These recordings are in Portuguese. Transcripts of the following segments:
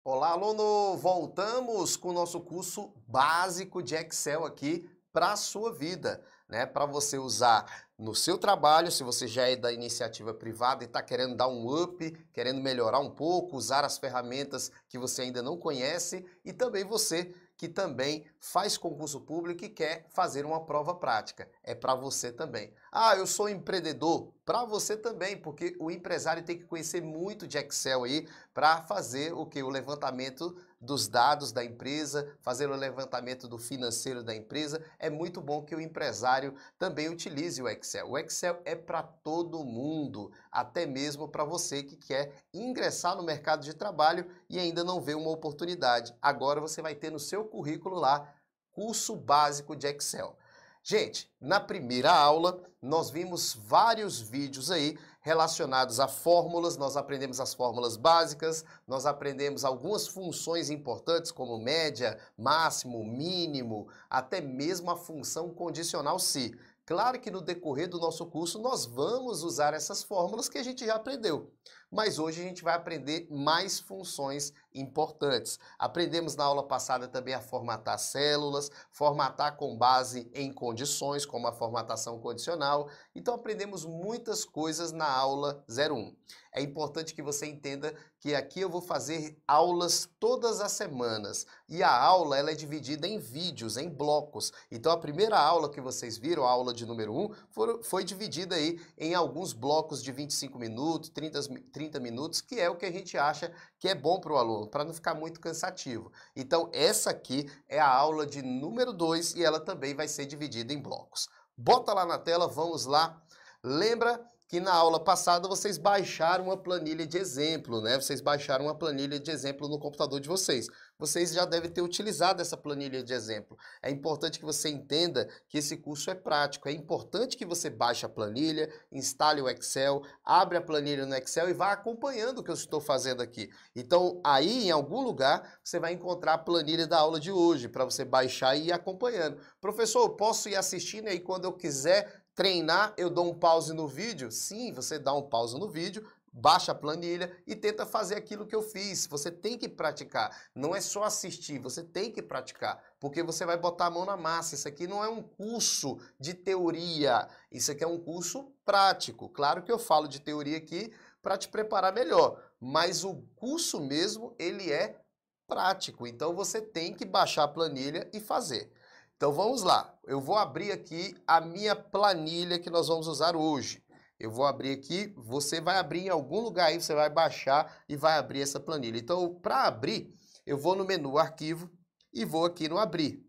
Olá, aluno! Voltamos com o nosso curso básico de Excel aqui para a sua vida, né? Para você usar no seu trabalho, se você já é da iniciativa privada e está querendo dar um up, querendo melhorar um pouco, usar as ferramentas que você ainda não conhece, e também você que também faz concurso público e quer fazer uma prova prática. É para você também. Ah, eu sou empreendedor. Para você também, porque o empresário tem que conhecer muito de Excel aí para fazer o que? O levantamento dos dados da empresa, fazer o levantamento do financeiro da empresa. É muito bom que o empresário também utilize o Excel. O Excel é para todo mundo, até mesmo para você que quer ingressar no mercado de trabalho e ainda não vê uma oportunidade. Agora você vai ter no seu currículo lá curso básico de Excel. Gente, na primeira aula nós vimos vários vídeos aí relacionados a fórmulas, nós aprendemos as fórmulas básicas, nós aprendemos algumas funções importantes como média, máximo, mínimo, até mesmo a função condicional se. Claro que no decorrer do nosso curso nós vamos usar essas fórmulas que a gente já aprendeu, mas hoje a gente vai aprender mais funções importantes. Aprendemos na aula passada também a formatar células, formatar com base em condições, como a formatação condicional. Então aprendemos muitas coisas na aula 01. É importante que você entenda que aqui eu vou fazer aulas todas as semanas e a aula ela é dividida em vídeos, em blocos. Então a primeira aula que vocês viram, a aula de número 1, foi dividida aí em alguns blocos de 25 minutos, 30 minutos, que é o que a gente acha que é bom para o aluno, para não ficar muito cansativo. Então essa aqui é a aula de número 2 e ela também vai ser dividida em blocos. Bota lá na tela, vamos lá. Lembra que na aula passada vocês baixaram uma planilha de exemplo, né? Vocês baixaram uma planilha de exemplo no computador de vocês. Vocês já devem ter utilizado essa planilha de exemplo. É importante que você entenda que esse curso é prático. É importante que você baixe a planilha, instale o Excel, abre a planilha no Excel e vá acompanhando o que eu estou fazendo aqui. Então, aí em algum lugar você vai encontrar a planilha da aula de hoje para você baixar e ir acompanhando. Professor, eu posso ir assistindo aí quando eu quiser treinar, eu dou um pause no vídeo? Sim, você dá um pause no vídeo, baixa a planilha e tenta fazer aquilo que eu fiz. Você tem que praticar, não é só assistir, você tem que praticar, porque você vai botar a mão na massa. Isso aqui não é um curso de teoria, isso aqui é um curso prático. Claro que eu falo de teoria aqui para te preparar melhor, mas o curso mesmo, ele é prático. Então você tem que baixar a planilha e fazer. Então vamos lá, eu vou abrir aqui a minha planilha que nós vamos usar hoje. Eu vou abrir aqui, você vai abrir em algum lugar aí, você vai baixar e vai abrir essa planilha. Então, para abrir, eu vou no menu Arquivo e vou aqui no Abrir.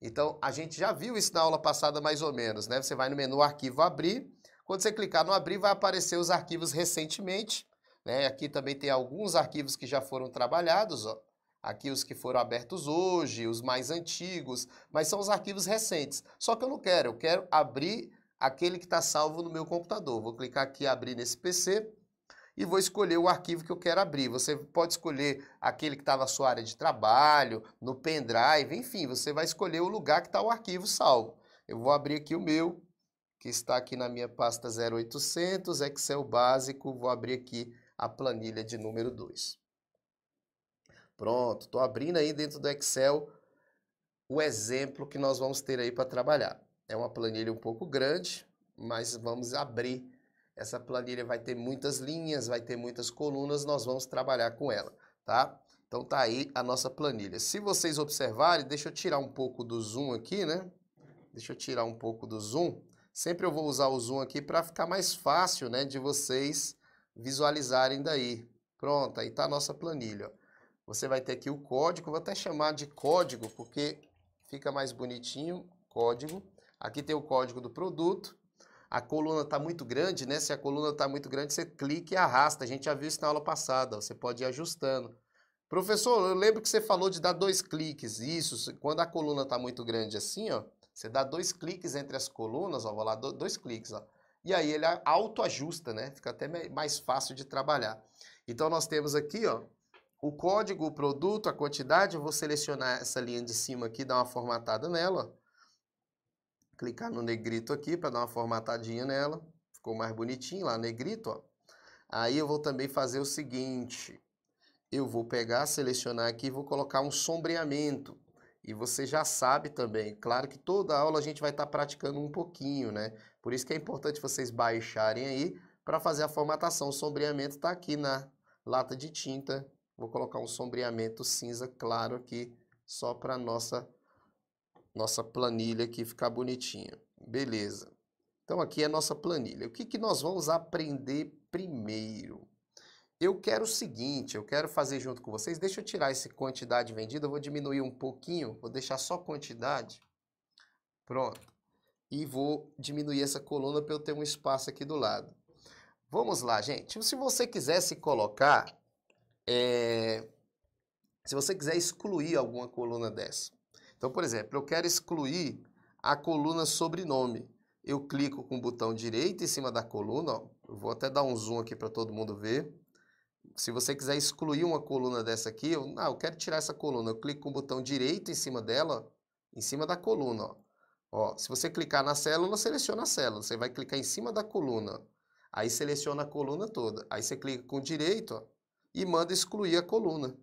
Então, a gente já viu isso na aula passada mais ou menos, né? Você vai no menu Arquivo Abrir, quando você clicar no Abrir, vai aparecer os arquivos recentemente, né? Aqui também tem alguns arquivos que já foram trabalhados, ó. Aqui os que foram abertos hoje, os mais antigos, mas são os arquivos recentes. Só que eu quero abrir aquele que está salvo no meu computador. Vou clicar aqui abrir nesse PC e vou escolher o arquivo que eu quero abrir. Você pode escolher aquele que está na sua área de trabalho, no pendrive, enfim, você vai escolher o lugar que está o arquivo salvo. Eu vou abrir aqui o meu, que está aqui na minha pasta 0800, Excel básico, vou abrir aqui a planilha de número 2. Pronto, estou abrindo aí dentro do Excel o exemplo que nós vamos ter aí para trabalhar. É uma planilha um pouco grande, mas vamos abrir. Essa planilha vai ter muitas linhas, vai ter muitas colunas, nós vamos trabalhar com ela, tá? Então tá aí a nossa planilha. Se vocês observarem, deixa eu tirar um pouco do zoom aqui, né? Deixa eu tirar um pouco do zoom. Sempre eu vou usar o zoom aqui para ficar mais fácil, né, de vocês visualizarem daí. Pronto, aí tá a nossa planilha. Você vai ter aqui o código, vou até chamar de código, porque fica mais bonitinho, código. Aqui tem o código do produto. A coluna está muito grande, né? Se a coluna está muito grande, você clica e arrasta. A gente já viu isso na aula passada, ó. Você pode ir ajustando. Professor, eu lembro que você falou de dar 2 cliques. Isso, quando a coluna está muito grande assim, ó, você dá 2 cliques entre as colunas, ó, vou lá, 2 cliques, ó. E aí ele autoajusta, né? Fica até mais fácil de trabalhar. Então nós temos aqui, ó, o código, o produto, a quantidade. Eu vou selecionar essa linha de cima aqui, dar uma formatada nela. Clicar no negrito aqui para dar uma formatadinha nela. Ficou mais bonitinho lá, negrito, ó. Aí eu vou também fazer o seguinte. eu vou pegar, selecionar aqui e vou colocar um sombreamento. E você já sabe também, claro que toda aula a gente vai estar praticando um pouquinho, né? Por isso que é importante vocês baixarem aí para fazer a formatação. O sombreamento está aqui na lata de tinta. Vou colocar um sombreamento cinza claro aqui, só para nossa planilha aqui ficar bonitinha. Beleza. Então aqui é a nossa planilha. O que nós vamos aprender primeiro? Eu quero o seguinte, eu quero fazer junto com vocês, deixa eu tirar essa quantidade vendida, eu vou diminuir um pouquinho, vou deixar só quantidade, pronto, e vou diminuir essa coluna para eu ter um espaço aqui do lado. Vamos lá, gente, se você quiser se colocar, se você quiser excluir alguma coluna dessa, então, por exemplo, eu quero excluir a coluna sobrenome, eu clico com o botão direito em cima da coluna, ó, eu vou até dar um zoom aqui para todo mundo ver. Se você quiser excluir uma coluna dessa aqui, eu quero tirar essa coluna, eu clico com o botão direito em cima dela, em cima da coluna, ó. Ó, se você clicar na célula, seleciona a célula, você vai clicar em cima da coluna, aí seleciona a coluna toda, aí você clica com o direito, ó, e manda excluir a coluna,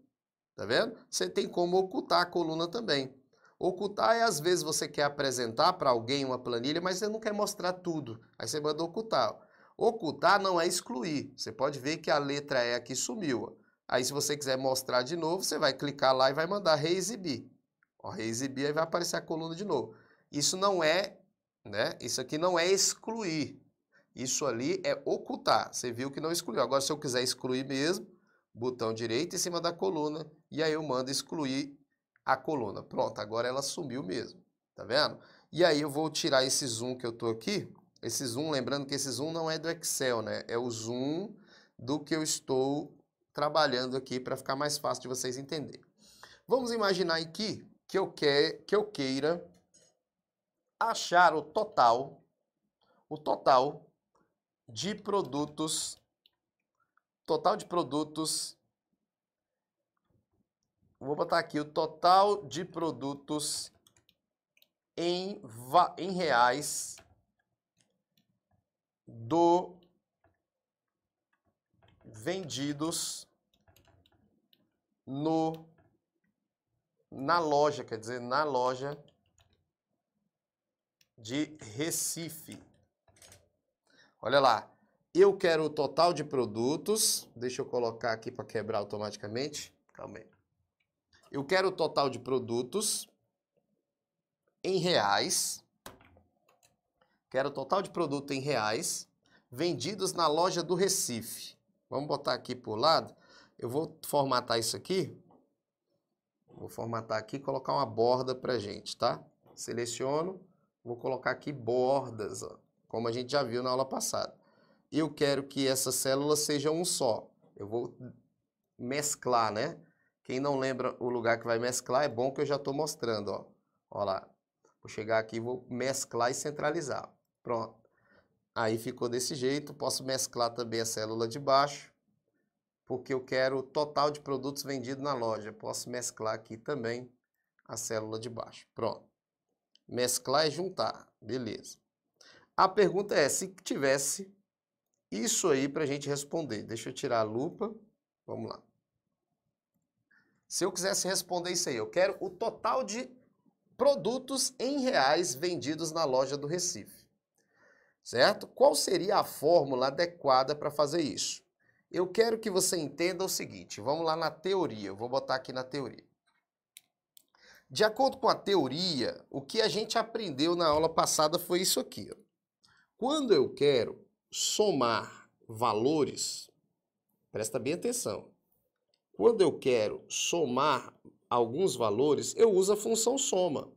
tá vendo? Você tem como ocultar a coluna também. Ocultar é às vezes você quer apresentar para alguém uma planilha, mas você não quer mostrar tudo, aí você manda ocultar, ó. Ocultar não é excluir. Você pode ver que a letra E aqui sumiu. Aí, se você quiser mostrar de novo, você vai clicar lá e vai mandar reexibir. Ó, reexibir, aí vai aparecer a coluna de novo. Isso não é, né? Isso aqui não é excluir. Isso ali é ocultar. Você viu que não excluiu. Agora, se eu quiser excluir mesmo, botão direito em cima da coluna, e aí eu mando excluir a coluna. Pronto, agora ela sumiu mesmo. Tá vendo? E aí eu vou tirar esse zoom que eu tô aqui. Esse zoom, lembrando que esse zoom não é do Excel, né? É o zoom do que eu estou trabalhando aqui para ficar mais fácil de vocês entenderem. Vamos imaginar aqui que eu queira achar o total de produtos, vou botar aqui o total de produtos em reais vendidos na loja, quer dizer, na loja de Recife. Olha lá, eu quero o total de produtos, deixa eu colocar aqui para quebrar automaticamente, calma aí. Eu quero o total de produtos em reais, quero o total de produto em reais, vendidos na loja do Recife. Vamos botar aqui por lado. Eu vou formatar isso aqui. Vou formatar aqui e colocar uma borda pra gente, tá? Seleciono, vou colocar aqui bordas, ó, como a gente já viu na aula passada. Eu quero que essa célula seja um só. Eu vou mesclar, né? Quem não lembra o lugar que vai mesclar, é bom que eu já estou mostrando, ó. Ó lá. Vou chegar aqui e vou mesclar e centralizar. Pronto. Aí ficou desse jeito. Posso mesclar também a célula de baixo, porque eu quero o total de produtos vendidos na loja. Posso mesclar aqui também a célula de baixo. Pronto. Mesclar e juntar. Beleza. A pergunta é, se tivesse isso aí para a gente responder. Deixa eu tirar a lupa. Vamos lá. Se eu quisesse responder isso aí, eu quero o total de produtos em reais vendidos na loja do Recife. Certo? Qual seria a fórmula adequada para fazer isso? Eu quero que você entenda o seguinte, vamos lá na teoria, eu vou botar aqui na teoria. De acordo com a teoria, o que a gente aprendeu na aula passada foi isso aqui. Ó. Quando eu quero somar valores, presta bem atenção. Quando eu quero somar alguns valores, eu uso a função soma.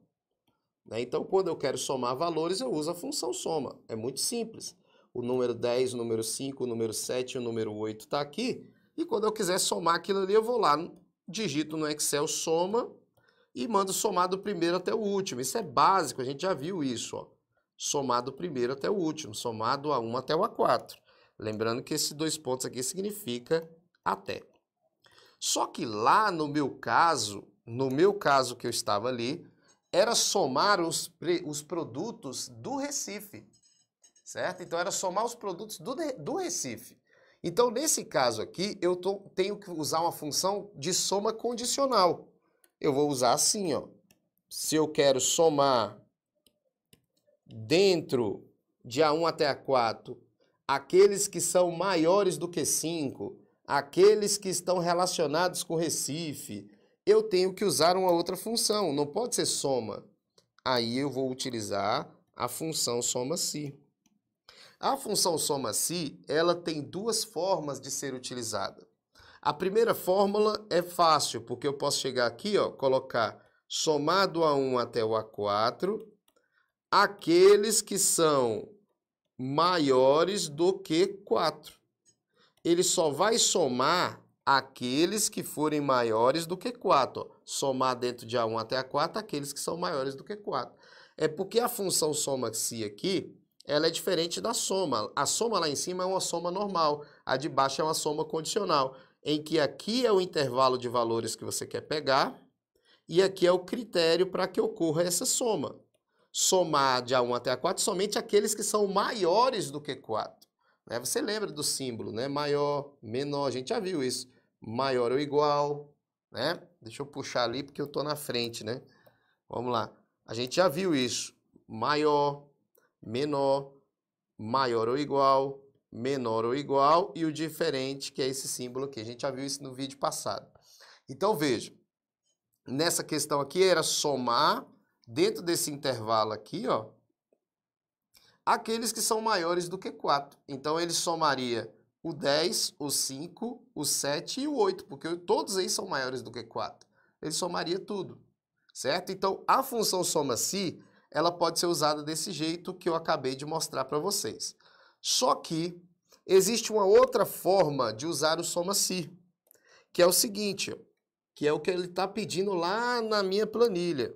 Então, quando eu quero somar valores, eu uso a função soma. É muito simples. O número 10, o número 5, o número 7 e o número 8 está aqui. E quando eu quiser somar aquilo ali, eu vou lá, digito no Excel soma e mando somar do primeiro até o último. Isso é básico, a gente já viu isso. Ó. Somar do primeiro até o último, somar do A1 até o A4. Lembrando que esses dois pontos aqui significa até. Só que lá no meu caso que eu estava ali, era somar os produtos do Recife, certo? Então era somar os produtos do Recife. Então, nesse caso aqui, eu tenho que usar uma função de soma condicional. Eu vou usar assim, ó. Se eu quero somar dentro de A1 até A4, aqueles que são maiores do que 5, aqueles que estão relacionados com Recife, eu tenho que usar uma outra função, não pode ser soma. Aí eu vou utilizar a função soma-se. A função soma-se, ela tem duas formas de ser utilizada. A primeira fórmula é fácil, porque eu posso chegar aqui, ó, colocar somado A1 até o A4, aqueles que são maiores do que 4. Ele só vai somar aqueles que forem maiores do que 4. Ó. Somar dentro de A1 até A4 aqueles que são maiores do que 4. É porque a função soma-se aqui, ela é diferente da soma. A soma lá em cima é uma soma normal, a de baixo é uma soma condicional, em que aqui é o intervalo de valores que você quer pegar e aqui é o critério para que ocorra essa soma. Somar de A1 até A4 somente aqueles que são maiores do que 4. Né? Você lembra do símbolo, né? Maior, menor, a gente já viu isso. Maior ou igual, né? Deixa eu puxar ali porque eu estou na frente, né? Vamos lá. A gente já viu isso. Maior, menor, maior ou igual, menor ou igual e o diferente, que é esse símbolo aqui. A gente já viu isso no vídeo passado. Então, veja. Nessa questão aqui era somar dentro desse intervalo aqui, ó, aqueles que são maiores do que 4. Então, ele somaria o 10, o 5, o 7 e o 8, porque todos aí são maiores do que 4. Ele somaria tudo, certo? Então, a função soma-se, ela pode ser usada desse jeito que eu acabei de mostrar para vocês. Só que existe uma outra forma de usar o soma-se, que é o seguinte, ó, que é o que ele está pedindo lá na minha planilha.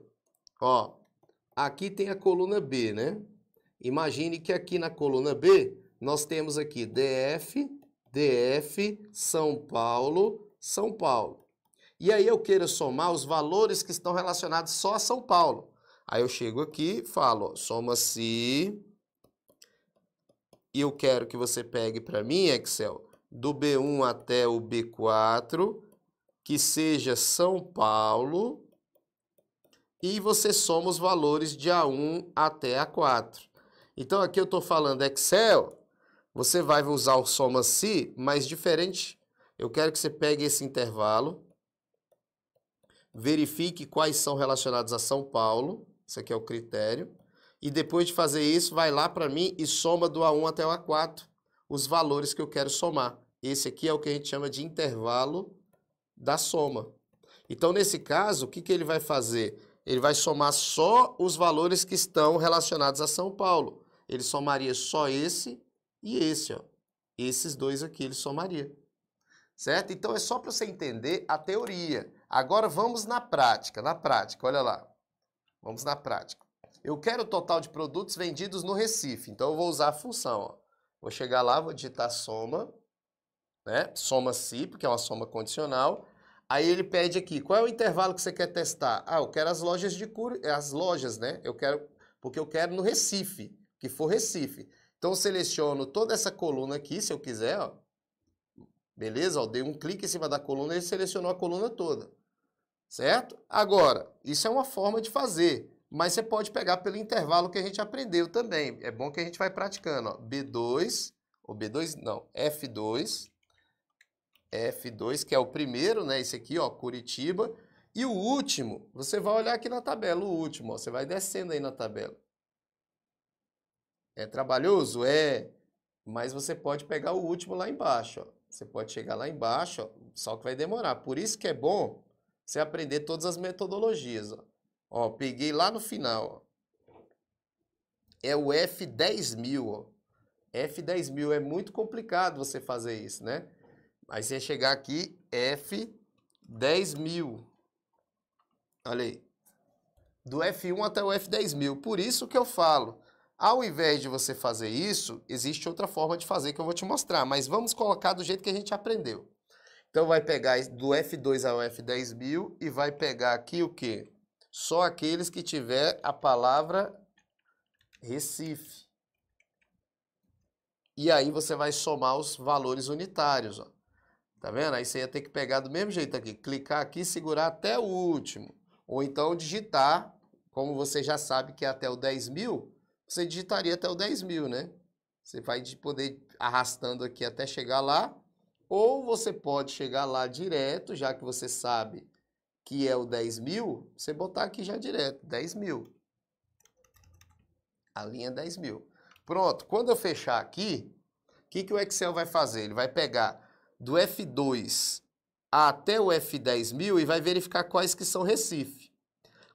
Ó, aqui tem a coluna B, né? Imagine que aqui na coluna B, nós temos aqui DF, DF, São Paulo, São Paulo. E aí eu quero somar os valores que estão relacionados só a São Paulo. Aí eu chego aqui e falo, ó, soma-se, e eu quero que você pegue para mim, Excel, do B1 até o B4, que seja São Paulo, e você soma os valores de A1 até A4. Então, aqui eu estou falando Excel, você vai usar o soma-se, mas diferente. Eu quero que você pegue esse intervalo, verifique quais são relacionados a São Paulo, esse aqui é o critério, e depois de fazer isso, vai lá para mim e soma do A1 até o A4, os valores que eu quero somar. Esse aqui é o que a gente chama de intervalo da soma. Então, nesse caso, o que ele vai fazer? Ele vai somar só os valores que estão relacionados a São Paulo. Ele somaria só esse e esse, ó. Esses dois aqui ele somaria. Certo? Então, é só para você entender a teoria. Agora, vamos na prática. Na prática, olha lá. Vamos na prática. Eu quero o total de produtos vendidos no Recife. Então, eu vou usar a função, ó. Vou chegar lá, vou digitar soma, né? Soma-se, porque é uma soma condicional. Aí ele pede aqui, qual é o intervalo que você quer testar? Ah, eu quero as lojas as lojas, né? Eu quero, porque eu quero no Recife, que for Recife. Então eu seleciono toda essa coluna aqui, se eu quiser, ó. Beleza? Ó, dei um clique em cima da coluna e ele selecionou a coluna toda. Certo? Agora, isso é uma forma de fazer, mas você pode pegar pelo intervalo que a gente aprendeu também. É bom que a gente vai praticando, ó. B2, ou B2, não, F2, F2, que é o primeiro, né? Esse aqui, ó, Curitiba. E o último, você vai olhar aqui na tabela, o último, ó, você vai descendo aí na tabela. É trabalhoso? É, mas você pode pegar o último lá embaixo, ó. Você pode chegar lá embaixo, ó, só que vai demorar. Por isso que é bom você aprender todas as metodologias, ó. Ó, peguei lá no final, ó. É o F10.000, ó. F10.000 é muito complicado você fazer isso, né? Aí você chegar aqui, F10.000. Olha aí. Do F1 até o F10.000. Por isso que eu falo, ao invés de você fazer isso, existe outra forma de fazer que eu vou te mostrar. Mas vamos colocar do jeito que a gente aprendeu. Então vai pegar do F2 ao F10.000 e vai pegar aqui o quê? Só aqueles que tiver a palavra Recife. E aí você vai somar os valores unitários, ó. Tá vendo? Aí você ia ter que pegar do mesmo jeito aqui, clicar aqui e segurar até o último. Ou então digitar, como você já sabe que é até o 10.000, você digitaria até o 10.000, né? Você vai poder arrastando aqui até chegar lá, ou você pode chegar lá direto, já que você sabe que é o 10.000, você botar aqui já direto, 10.000. A linha 10.000. Pronto, quando eu fechar aqui, o que o Excel vai fazer? Ele vai pegar do F2 até o F10.000 e vai verificar quais que são Recife.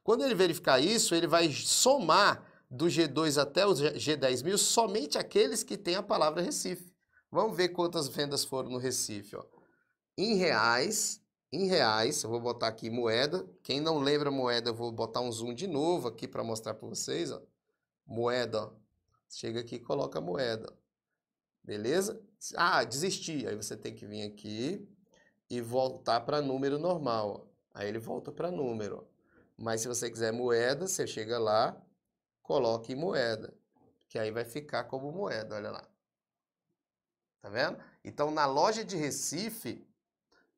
Quando ele verificar isso, ele vai somar do G2 até o G10.000 somente aqueles que têm a palavra Recife. Vamos ver quantas vendas foram no Recife, ó. Em reais, eu vou botar aqui moeda. Quem não lembra moeda, eu vou botar um zoom de novo aqui para mostrar para vocês, ó. Moeda, ó. Chega aqui e coloca a moeda. Beleza? Ah, desisti. Aí você tem que vir aqui e voltar para número normal, ó. Aí ele volta para número, ó. Mas se você quiser moeda, você chega lá, coloca em moeda, que aí vai ficar como moeda, olha lá. Tá vendo? Então, na loja de Recife,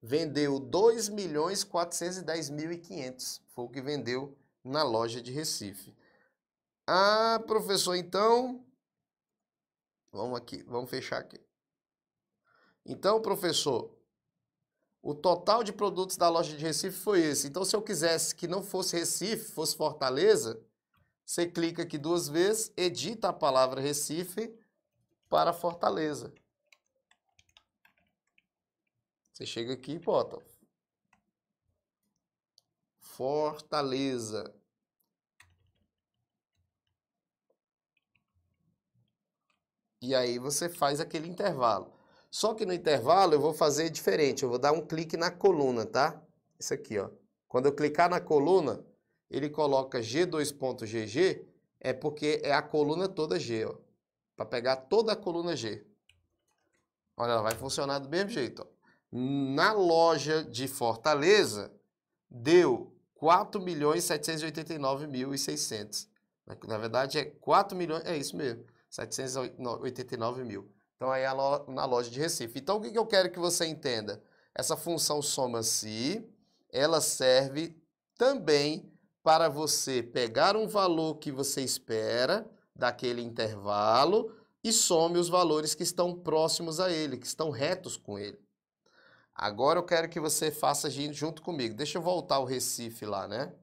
vendeu 2.410.500. Foi o que vendeu na loja de Recife. Ah, professor, então... Vamos aqui, vamos fechar aqui. Então, professor, o total de produtos da loja de Recife foi esse. Então, se eu quisesse que não fosse Recife, fosse Fortaleza, você clica aqui 2 vezes, edita a palavra Recife para Fortaleza. Você chega aqui e bota Fortaleza. E aí você faz aquele intervalo. Só que no intervalo eu vou fazer diferente. Eu vou dar um clique na coluna, tá? Isso aqui, ó. Quando eu clicar na coluna, ele coloca G2.GG, é porque é a coluna toda G, ó. Para pegar toda a coluna G. Olha, ela vai funcionar do mesmo jeito, ó. Na loja de Fortaleza, deu 4.789.600. Na verdade, é 4 milhões, é isso mesmo, 789 mil. Então, aí é na loja de Recife. Então, o que eu quero que você entenda? Essa função soma-se, ela serve também para você pegar um valor que você espera daquele intervalo e some os valores que estão próximos a ele, que estão retos com ele. Agora eu quero que você faça junto comigo. Deixa eu voltar o Recife lá, né?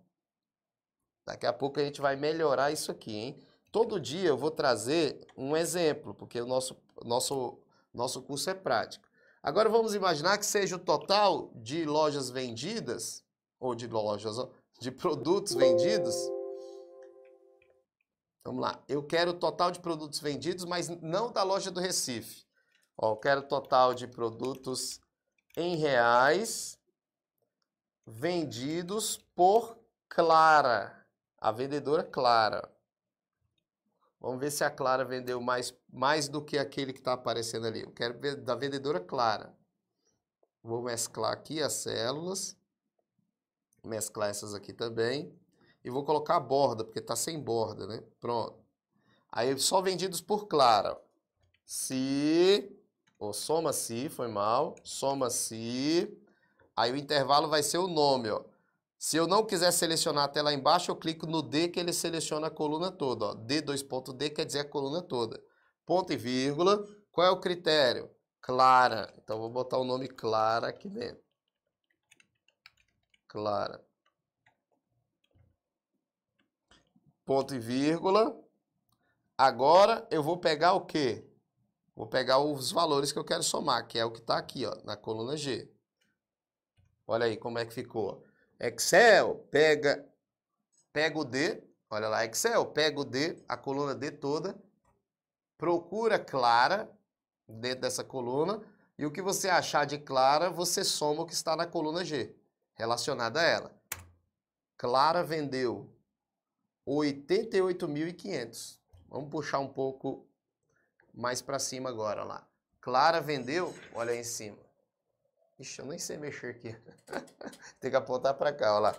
Daqui a pouco a gente vai melhorar isso aqui, hein? Todo dia eu vou trazer um exemplo, porque o nosso curso é prático. Agora vamos imaginar que seja o total de lojas vendidas, ou de produtos vendidos. Vamos lá. Eu quero o total de produtos vendidos, mas não da loja do Recife. Ó, eu quero o total de produtos em reais vendidos por Clara, a vendedora Clara. Vamos ver se a Clara vendeu mais do que aquele que está aparecendo ali. Eu quero ver da vendedora Clara. Vou mesclar aqui as células, mesclar essas aqui também. E vou colocar a borda, porque está sem borda, né? Pronto. Aí só vendidos por Clara. Soma-se, foi mal. Soma-se. Aí o intervalo vai ser o nome, ó. Se eu não quiser selecionar até lá embaixo, eu clico no D que ele seleciona a coluna toda, ó. D2.D quer dizer a coluna toda. Ponto e vírgula. Qual é o critério? Clara. Então vou botar o nome Clara aqui dentro. Clara. Ponto e vírgula. Agora eu vou pegar o quê? Vou pegar os valores que eu quero somar, que é o que está aqui, ó, na coluna G. Olha aí como é que ficou. Excel, pega o D, olha lá, Excel, pega o D, a coluna D toda, procura Clara dentro dessa coluna, e o que você achar de Clara, você soma o que está na coluna G, relacionada a ela. Clara vendeu 88.500. Vamos puxar um pouco mais para cima agora, olha lá. Clara vendeu, olha aí em cima. Ixi, eu nem sei mexer aqui. Tem que apontar para cá, olha lá.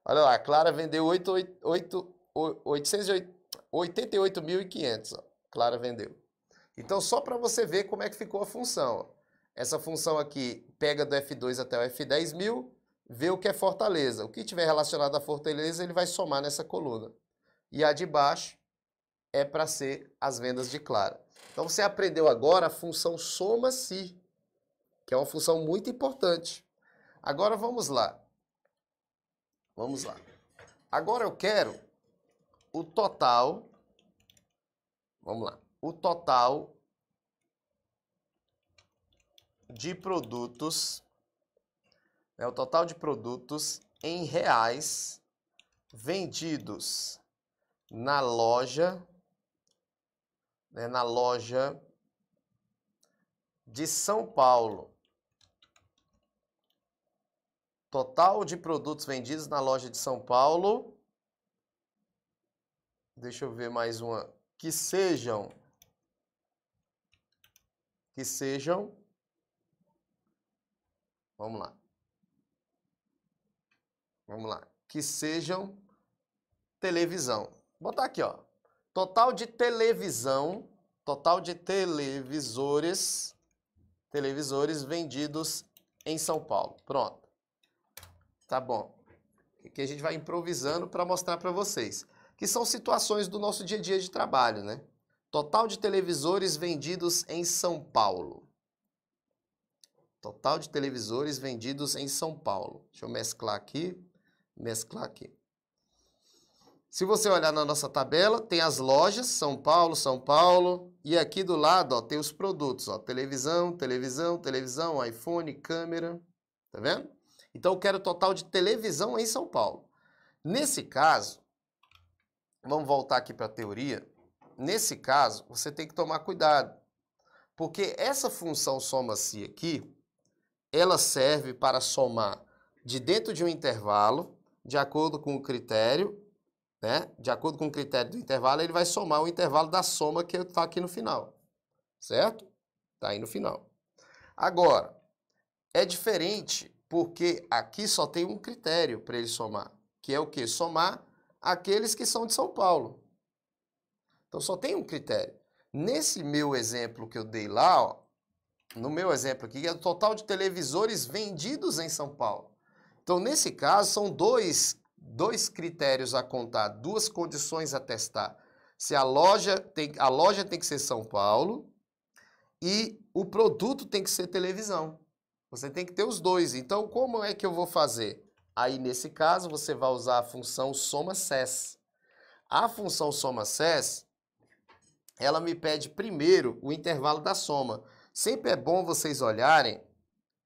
Olha lá, Clara vendeu 88.500. Clara vendeu. Então, só para você ver como é que ficou a função. Ó. Essa função aqui pega do F2 até o F10.000, vê o que é Fortaleza. O que tiver relacionado a Fortaleza, ele vai somar nessa coluna. E a de baixo é para ser as vendas de Clara. Então, você aprendeu agora a função soma-se, que é uma função muito importante. Agora, vamos lá. Vamos lá. Agora eu quero o total, vamos lá, o total de produtos, né, o total de produtos em reais vendidos na loja, né, na loja de São Paulo. Total de produtos vendidos na loja de São Paulo. Deixa eu ver mais uma. Que sejam. Vamos lá. Vamos lá. Que sejam televisão. Vou botar aqui, ó. Total de televisão. Total de televisores vendidos em São Paulo. Pronto. Tá bom. Aqui a gente vai improvisando para mostrar para vocês. Que são situações do nosso dia a dia de trabalho, né? Total de televisores vendidos em São Paulo. Total de televisores vendidos em São Paulo. Deixa eu mesclar aqui. Se você olhar na nossa tabela, tem as lojas, São Paulo. E aqui do lado, ó, tem os produtos, ó. Televisão, iPhone, câmera. Tá vendo? Então, eu quero o total de televisão em São Paulo. Nesse caso, vamos voltar aqui para a teoria. Nesse caso, você tem que tomar cuidado. Porque essa função soma-se aqui, ela serve para somar de dentro de um intervalo, de acordo com o critério, né? De acordo com o critério do intervalo, ele vai somar o intervalo da soma que está aqui no final. Certo? Está aí no final. Agora, é diferente porque aqui só tem um critério para ele somar, que é o quê? Somar aqueles que são de São Paulo. Então, só tem um critério. Nesse meu exemplo que eu dei lá, ó, no meu exemplo aqui, é o total de televisores vendidos em São Paulo. Então, nesse caso, são dois critérios a contar, duas condições a testar. Se a loja tem que ser São Paulo e o produto tem que ser televisão. Você tem que ter os dois. Então, como é que eu vou fazer? Aí, nesse caso, você vai usar a função soma-ses. A função soma-ses, ela me pede primeiro o intervalo da soma. Sempre é bom vocês olharem,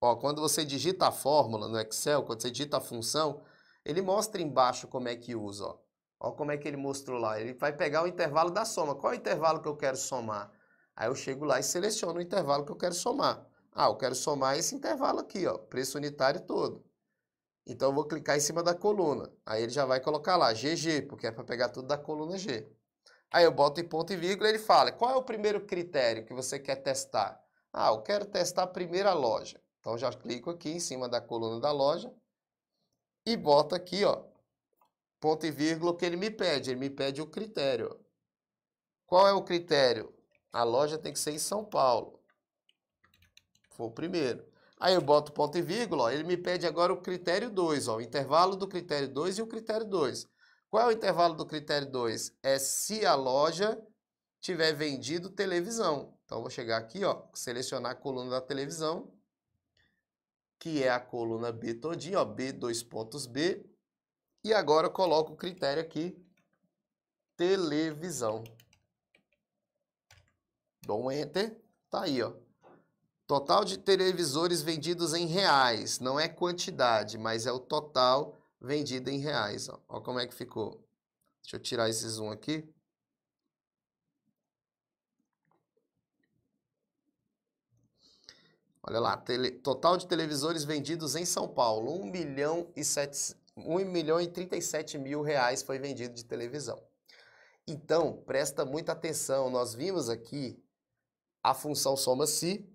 ó, quando você digita a fórmula no Excel, quando você digita a função, ele mostra embaixo como é que usa, ó. Ó como é que ele mostrou lá. Ele vai pegar o intervalo da soma. Qual é o intervalo que eu quero somar? Aí eu chego lá e seleciono o intervalo que eu quero somar. Ah, eu quero somar esse intervalo aqui, ó, preço unitário todo. Então, eu vou clicar em cima da coluna. Aí ele já vai colocar lá, GG, porque é para pegar tudo da coluna G. Aí eu boto em ponto e vírgula e ele fala, qual é o primeiro critério que você quer testar? Ah, eu quero testar a primeira loja. Então, já clico aqui em cima da coluna da loja e boto aqui, ó, ponto e vírgula, o que ele me pede. Ele me pede o critério. Qual é o critério? A loja tem que ser em São Paulo. Foi o primeiro. Aí eu boto ponto e vírgula, ó, ele me pede agora o critério 2, ó, o intervalo do critério 2 e o critério 2. Qual é o intervalo do critério 2? É se a loja tiver vendido televisão. Então, eu vou chegar aqui, ó, selecionar a coluna da televisão, que é a coluna B todinha, ó, B, dois pontos B. E agora eu coloco o critério aqui, televisão. Dou um Enter, tá aí, ó. Total de televisores vendidos em reais. Não é quantidade, mas é o total vendido em reais. Ó, ó como é que ficou. Deixa eu tirar esse zoom aqui. Olha lá, total de televisores vendidos em São Paulo. 1 milhão e 37 mil reais foi vendido de televisão. Então, presta muita atenção. Nós vimos aqui a função soma-se,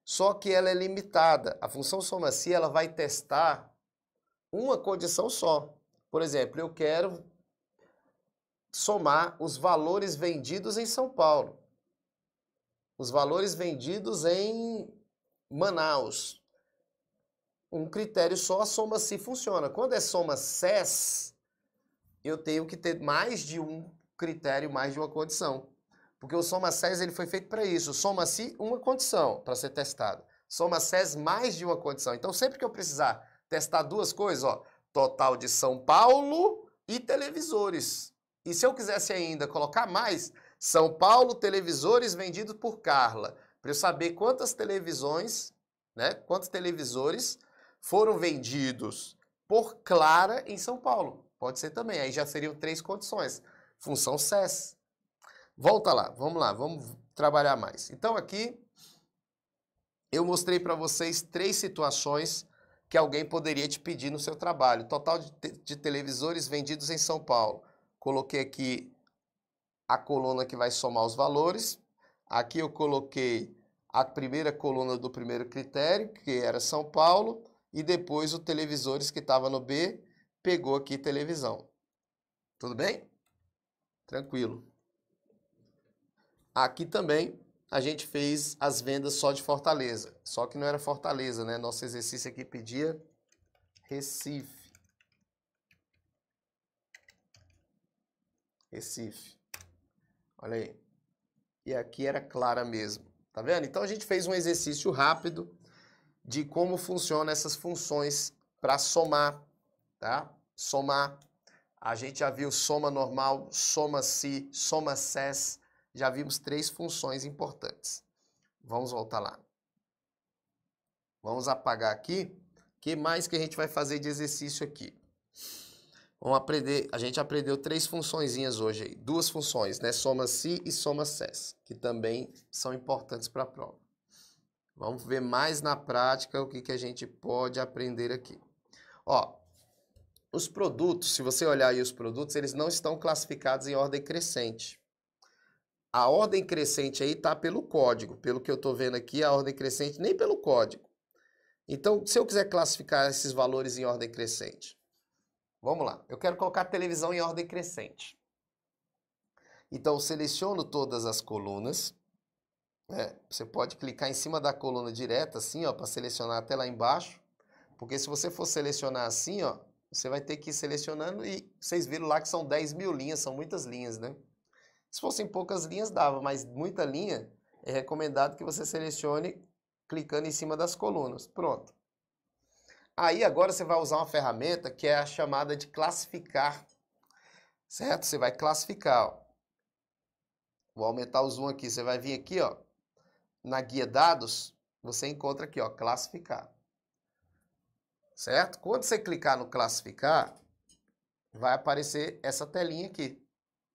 só que ela é limitada. A função soma-se, ela vai testar uma condição só. Por exemplo, eu quero somar os valores vendidos em São Paulo. os valores vendidos em Manaus. Um critério só, a soma-se funciona. Quando é soma-ses, eu tenho que ter mais de um critério, mais de uma condição. Porque o soma-ses ele foi feito para isso. Soma-se uma condição para ser testado. Soma-ses mais de uma condição. Então, sempre que eu precisar testar duas coisas, ó, total de São Paulo e televisores. E se eu quisesse ainda colocar mais, São Paulo, televisores vendidos por Carla, para eu saber quantas televisões, né, quantos televisores foram vendidos por Clara em São Paulo. Pode ser também, aí já seriam 3 condições. Função SES. Volta lá, vamos trabalhar mais. Então aqui eu mostrei para vocês 3 situações que alguém poderia te pedir no seu trabalho. Total de televisores vendidos em São Paulo. Coloquei aqui a coluna que vai somar os valores. Aqui eu coloquei a primeira coluna do primeiro critério, que era São Paulo, e depois o televisores que estava no B, pegou aqui televisão. Tudo bem? Tranquilo. Aqui também a gente fez as vendas só de Fortaleza. Só que não era Fortaleza, né? Nosso exercício aqui pedia Recife. Recife. Olha aí. E aqui era Clara mesmo. Tá vendo? Então a gente fez um exercício rápido de como funcionam essas funções para somar, tá? Somar. A gente já viu soma normal, soma-se, soma-ses. Já vimos 3 funções importantes. Vamos voltar lá. Vamos apagar aqui. O que mais que a gente vai fazer de exercício aqui? Vamos aprender, a gente aprendeu 3 funçõezinhas hoje aí. 2 funções, né? Soma-se e soma-ses, que também são importantes para a prova. Vamos ver mais na prática o que a gente pode aprender aqui. Ó, os produtos, se você olhar aí os produtos, eles não estão classificados em ordem crescente. A ordem crescente aí está pelo código. Pelo que eu estou vendo aqui, a ordem crescente nem pelo código. Então, se eu quiser classificar esses valores em ordem crescente, vamos lá. Eu quero colocar a televisão em ordem crescente. Então, eu seleciono todas as colunas. Você pode clicar em cima da coluna direta, assim, ó, para selecionar até lá embaixo. Porque se você for selecionar assim, ó, você vai ter que ir selecionando e vocês viram lá que são 10.000 linhas, são muitas linhas, né? Se fossem poucas linhas, dava, mas muita linha, é recomendado que você selecione clicando em cima das colunas. Pronto. Aí agora você vai usar uma ferramenta que é a chamada de classificar. Certo? Você vai classificar, ó. Vou aumentar o zoom aqui. Você vai vir aqui, ó, na guia dados, você encontra aqui, ó, classificar. Certo? Quando você clicar no classificar, vai aparecer essa telinha aqui,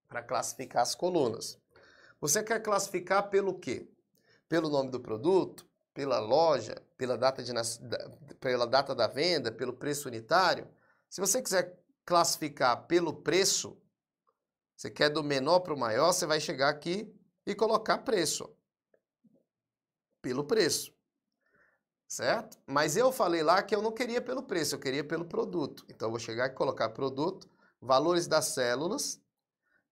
para classificar as colunas. Você quer classificar pelo quê? Pelo nome do produto, pela loja, pela data da venda, pelo preço unitário. Se você quiser classificar pelo preço, você quer do menor para o maior, você vai chegar aqui e colocar preço. Pelo preço. Certo? Mas eu falei lá que eu não queria pelo preço, eu queria pelo produto. Então eu vou chegar e colocar produto, valores das células,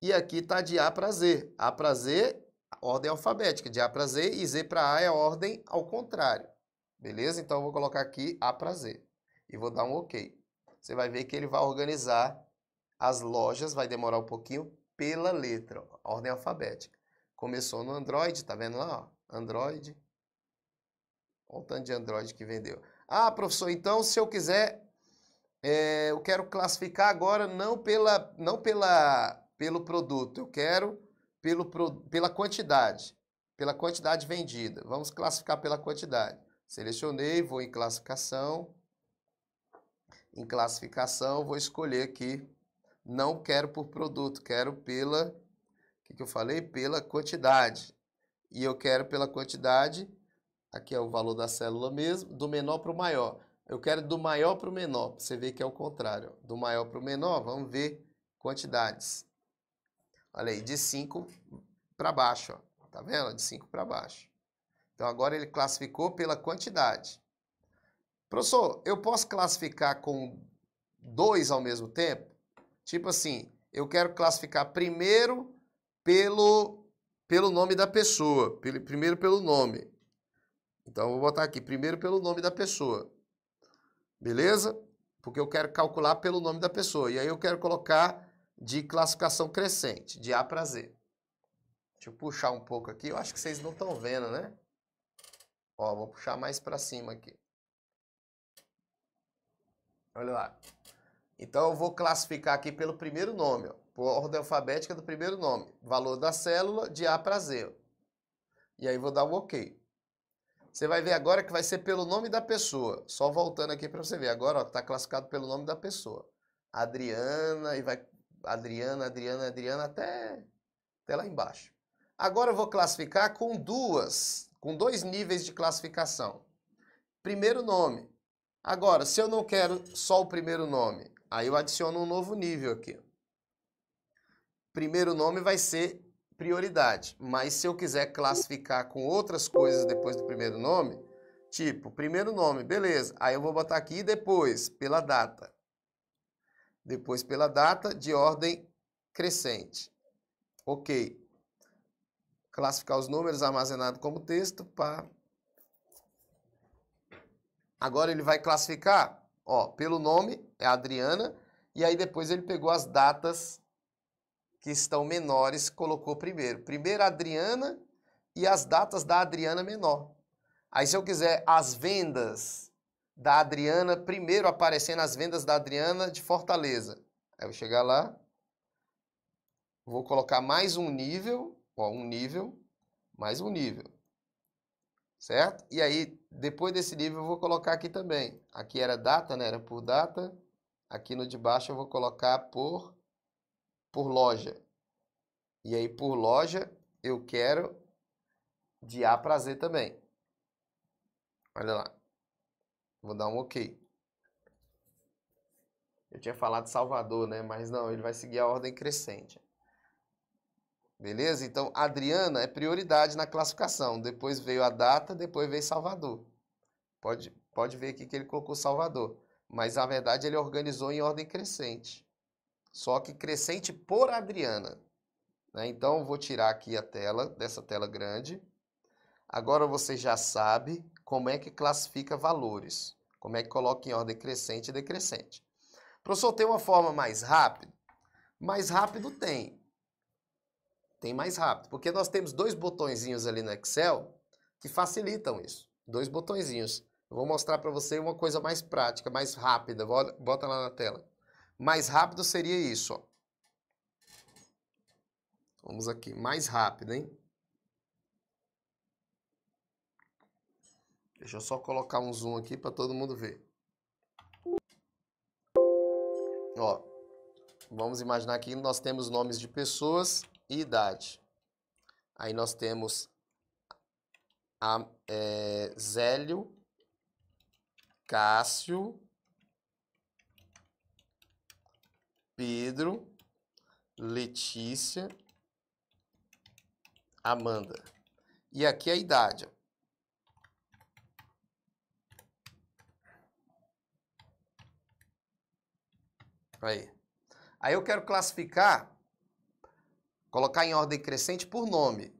e aqui está de A para Z. A para Z, ordem alfabética, de A para Z, e Z para A é a ordem ao contrário. Beleza? Então eu vou colocar aqui A para Z. E vou dar um OK. Você vai ver que ele vai organizar as lojas, vai demorar um pouquinho, pela letra, ó, ordem alfabética. Começou no Android, tá vendo lá? Ó, Android. Olha o tanto de Android que vendeu. Ah, professor, então se eu quiser, eu quero classificar agora não pelo produto, eu quero pela quantidade vendida. Vamos classificar pela quantidade. Selecionei, vou em classificação. Em classificação, vou escolher aqui, não quero por produto, quero pela, o que eu falei? Pela quantidade. E eu quero pela quantidade, aqui é o valor da célula mesmo, do menor para o maior. Eu quero do maior para o menor, você vê que é o contrário. Do maior para o menor, vamos ver quantidades. Olha aí, de 5 para baixo, ó. Tá vendo? De 5 para baixo. Então agora ele classificou pela quantidade. Professor, eu posso classificar com 2 ao mesmo tempo? Tipo assim, eu quero classificar primeiro pelo nome da pessoa. Primeiro pelo nome. Então, eu vou botar aqui, primeiro pelo nome da pessoa. Beleza? Porque eu quero calcular pelo nome da pessoa. E aí eu quero colocar de classificação crescente, de A para Z. Deixa eu puxar um pouco aqui. Eu acho que vocês não estão vendo, né? Ó, vou puxar mais para cima aqui. Olha lá. Então, eu vou classificar aqui pelo primeiro nome, ó, por ordem alfabética do primeiro nome. Valor da célula de A para Z. Ó. E aí, vou dar um OK. Você vai ver agora que vai ser pelo nome da pessoa. Só voltando aqui para você ver. Agora está classificado pelo nome da pessoa. Adriana, e vai Adriana, até lá embaixo. Agora eu vou classificar com dois níveis de classificação. Primeiro nome. Agora, se eu não quero só o primeiro nome, aí eu adiciono um novo nível aqui. Primeiro nome vai ser prioridade, mas se eu quiser classificar com outras coisas depois do primeiro nome, tipo, primeiro nome, beleza, aí eu vou botar aqui depois, pela data. Depois pela data de ordem crescente. Ok. Classificar os números armazenados como texto, pá. Agora ele vai classificar, ó, pelo nome, é Adriana, e aí depois ele pegou as datas que estão menores, colocou primeiro. Primeiro Adriana e as datas da Adriana menor. Aí se eu quiser as vendas da Adriana, primeiro aparecendo as vendas da Adriana de Fortaleza. Aí eu vou chegar lá, vou colocar mais um nível, ó, mais um nível. Certo? E aí, depois desse nível, eu vou colocar aqui também. Aqui era data, né? Era por data. Aqui no de baixo eu vou colocar por loja. E aí, por loja, eu quero de A para Z também. Olha lá. Vou dar um OK. Eu tinha falado Salvador, né? Mas não, ele vai seguir a ordem crescente. Beleza? Então, Adriana é prioridade na classificação. Depois veio a data, depois veio Salvador. Pode ver aqui que ele colocou Salvador. Mas, na verdade, ele organizou em ordem crescente. Só que crescente por Adriana. Né? Então, eu vou tirar aqui a tela, dessa tela grande. Agora você já sabe como é que classifica valores. Como é que coloca em ordem crescente e decrescente. Professor, tem uma forma mais rápida? Mais rápido tem. Tem mais rápido. Porque nós temos dois botõezinhos ali no Excel que facilitam isso. Dois botõezinhos. Eu vou mostrar para você uma coisa mais prática, mais rápida. Bota lá na tela. Mais rápido seria isso, ó. Vamos aqui, mais rápido, hein? Deixa eu só colocar um zoom aqui para todo mundo ver. Ó, vamos imaginar que nós temos nomes de pessoas e idade. Aí nós temos Zélio, Cássio, Pedro, Letícia, Amanda. E aqui a idade. Aí eu quero classificar, colocar em ordem crescente por nome.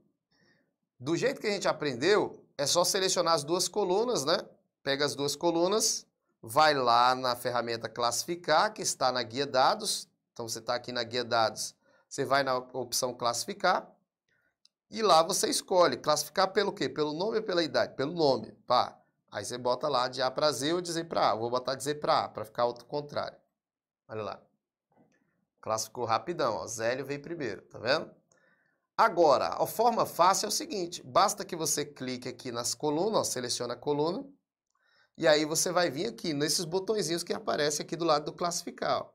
Do jeito que a gente aprendeu, é só selecionar as duas colunas, né? Pega as duas colunas, vai lá na ferramenta classificar, que está na guia dados. Então você está aqui na guia dados, você vai na opção classificar. E lá você escolhe, classificar pelo quê? Pelo nome ou pela idade? Pelo nome, pá. Aí você bota lá de A para Z ou de Z para A. Eu vou botar de Z para A, para ficar ao contrário. Olha lá. Classificou rapidão, ó. Zélio veio primeiro, tá vendo? Agora, a forma fácil é o seguinte, basta que você clique aqui nas colunas, ó, seleciona a coluna, e aí você vai vir aqui nesses botõezinhos que aparecem aqui do lado do classificar, ó.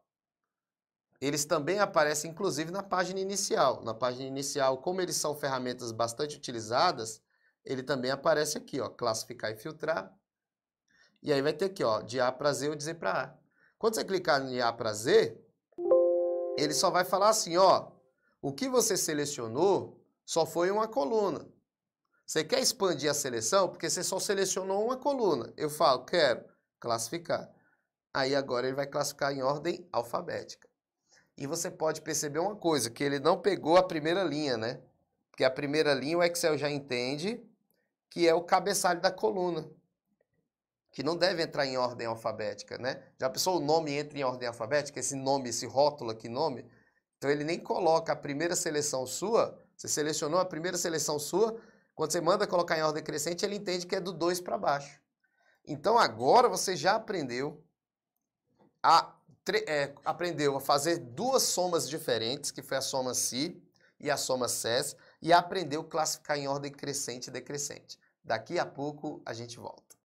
Eles também aparecem, inclusive, na página inicial. Na página inicial, como eles são ferramentas bastante utilizadas, ele também aparece aqui, ó, classificar e filtrar. E aí vai ter aqui, ó, de A para Z ou de Z para A. Quando você clicar em A para Z, ele só vai falar assim, ó, o que você selecionou só foi uma coluna. Você quer expandir a seleção? Porque você só selecionou uma coluna. Eu falo, quero classificar. Aí agora ele vai classificar em ordem alfabética. E você pode perceber uma coisa, que ele não pegou a primeira linha, né? Porque a primeira linha o Excel já entende que é o cabeçalho da coluna, que não deve entrar em ordem alfabética, né? Já pensou o nome entra em ordem alfabética? Esse nome, esse rótulo aqui, nome? Então ele nem coloca a primeira seleção sua, você selecionou a primeira seleção sua, quando você manda colocar em ordem crescente, ele entende que é do 2 para baixo. Então agora você já aprendeu a fazer duas somas diferentes, que foi a soma Si e a soma SES, e aprendeu a classificar em ordem crescente e decrescente. Daqui a pouco a gente volta.